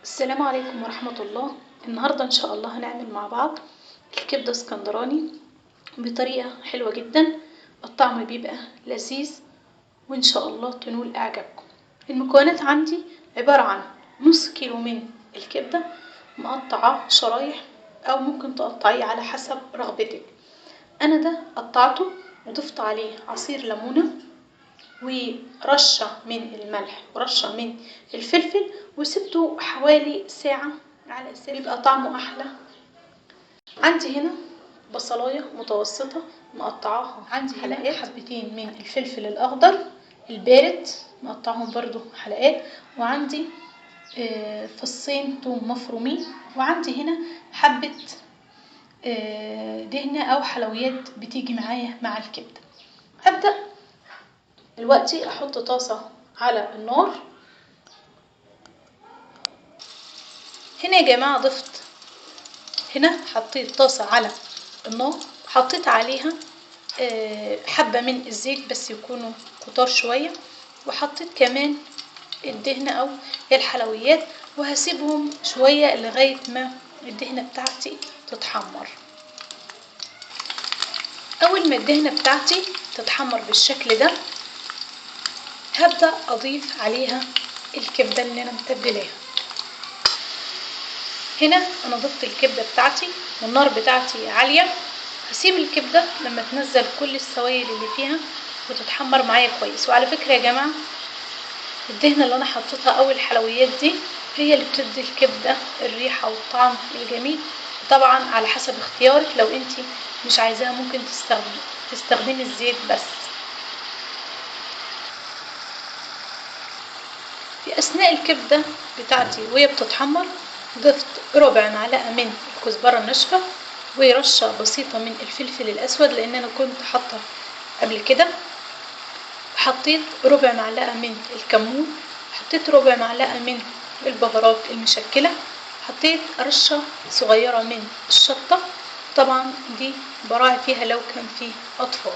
السلام عليكم ورحمة الله. النهاردة إن شاء الله هنعمل مع بعض الكبدة اسكندراني بطريقة حلوة جدا. الطعم بيبقى لذيذ وإن شاء الله تنول إعجابكم. المكونات عندي عبارة عن نص كيلو من الكبدة مقطعة شرايح أو ممكن تقطعيه على حسب رغبتك. أنا ده قطعته وضفت عليه عصير ليمونة ورشة من الملح ورشة من الفلفل وسبته حوالي ساعة على أساس يبقى طعمه أحلى. عندي هنا بصلاية متوسطة مقطعاها، عندي هنا حبتين من الفلفل الأخضر البارد مقطعهم برضو حلقات، وعندي فصين توم مفرومين، وعندي هنا حبة دهنة أو حلويات بتيجي معايا مع الكبدة. هبدأ دلوقتي احط طاسة على النار. هنا يا جماعة هنا حطيت طاسة على النار، حطيت عليها حبة من الزيت بس يكونوا كتار شوية، وحطيت كمان الدهنة او الحلويات، وهسيبهم شوية لغاية ما الدهنة بتاعتي تتحمر. اول ما الدهنة بتاعتي تتحمر بالشكل ده هبدأ أضيف عليها الكبدة اللي أنا متبلاها. هنا أنا ضفت الكبدة بتاعتي والنار بتاعتي عالية. هسيب الكبدة لما تنزل كل السوائل اللي فيها وتتحمر معايا كويس. وعلى فكرة يا جماعة الدهنة اللي أنا حطيتها أو الحلويات دي هي اللي بتدي الكبدة الريحة والطعم الجميل. طبعا على حسب اختيارك، لو انتي مش عايزاها ممكن تستخدمي الزيت بس. في أثناء الكبدة بتاعتي وهي بتتحمر ضفت ربع معلقة من الكزبرة الناشفة ورشة بسيطة من الفلفل الأسود، لأن أنا كنت حاطة قبل كده. حطيت ربع معلقة من الكمون، حطيت ربع معلقة من البهارات المشكلة، حطيت رشة صغيرة من الشطة، طبعا دي براعي فيها لو كان فيه أطفال.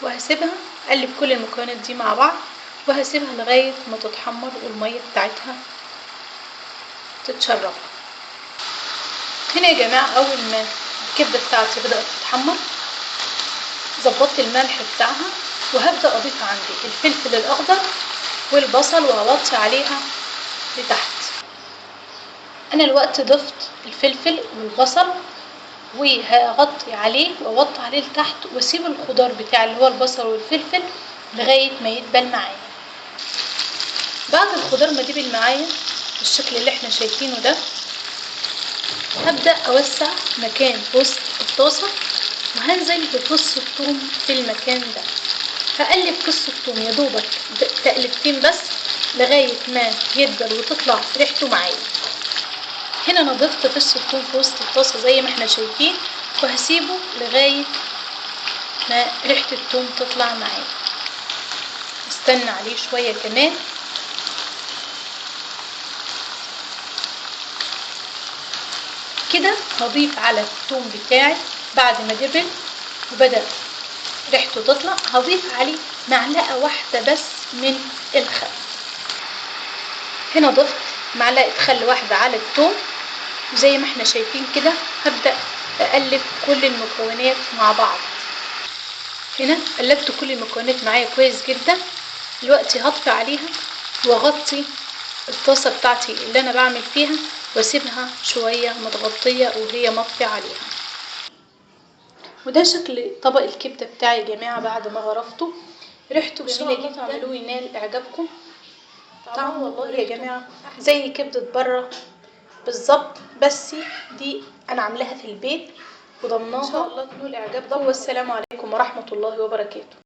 وهسيبها أقلب كل المكونات دي مع بعض، وهسيبها لغاية ما تتحمر والمية بتاعتها تتشرب. هنا يا جماعة أول ما الكبدة بتاعتي بدأت تتحمر ظبطت الملح بتاعها، وهبدأ أضيف عندي الفلفل الأخضر والبصل وهوطي عليها لتحت. أنا الوقت ضفت الفلفل والبصل وهغطي عليه وأوطي عليه لتحت، وأسيب الخضار بتاع اللي هو البصل والفلفل لغاية ما يدبل معايا. بعد الخضار ما دبل معايا بالشكل اللي احنا شايفينه ده، هبدأ أوسع مكان وسط الطاسة وهنزل بفص الثوم في المكان ده. هقلب فص الثوم يا دوبك تقلبتين بس لغاية ما يدبل وتطلع ريحته معايا. هنا انا ضفت فص الثوم في وسط الطاسة زي ما احنا شايفين، وهسيبه لغاية ما ريحة الثوم تطلع معايا. استنى عليه شوية كمان. كده هضيف على الثوم بتاعي بعد ما دبل وبدأ ريحته تطلع، هضيف عليه معلقة واحدة بس من الخل. هنا ضفت معلقة خل واحدة على الثوم، وزي ما احنا شايفين كده هبدأ أقلب كل المكونات مع بعض. هنا قلبت كل المكونات معايا كويس جدا. دلوقتي هطفي عليها واغطي الطاسة بتاعتي اللي انا بعمل فيها واسيبها شوية متغطية وهي مطفي عليها. وده شكل طبق الكبدة بتاعي يا جماعة بعد ما غرفته. ريحته جميلة جدا، تعملوه ينال اعجابكم. طعمه والله يا جماعة زي كبدة بره بالظبط، بس دي انا عاملاها في البيت وضمناها ان شاء الله تنول اعجابكم. والسلام عليكم ورحمة الله وبركاته.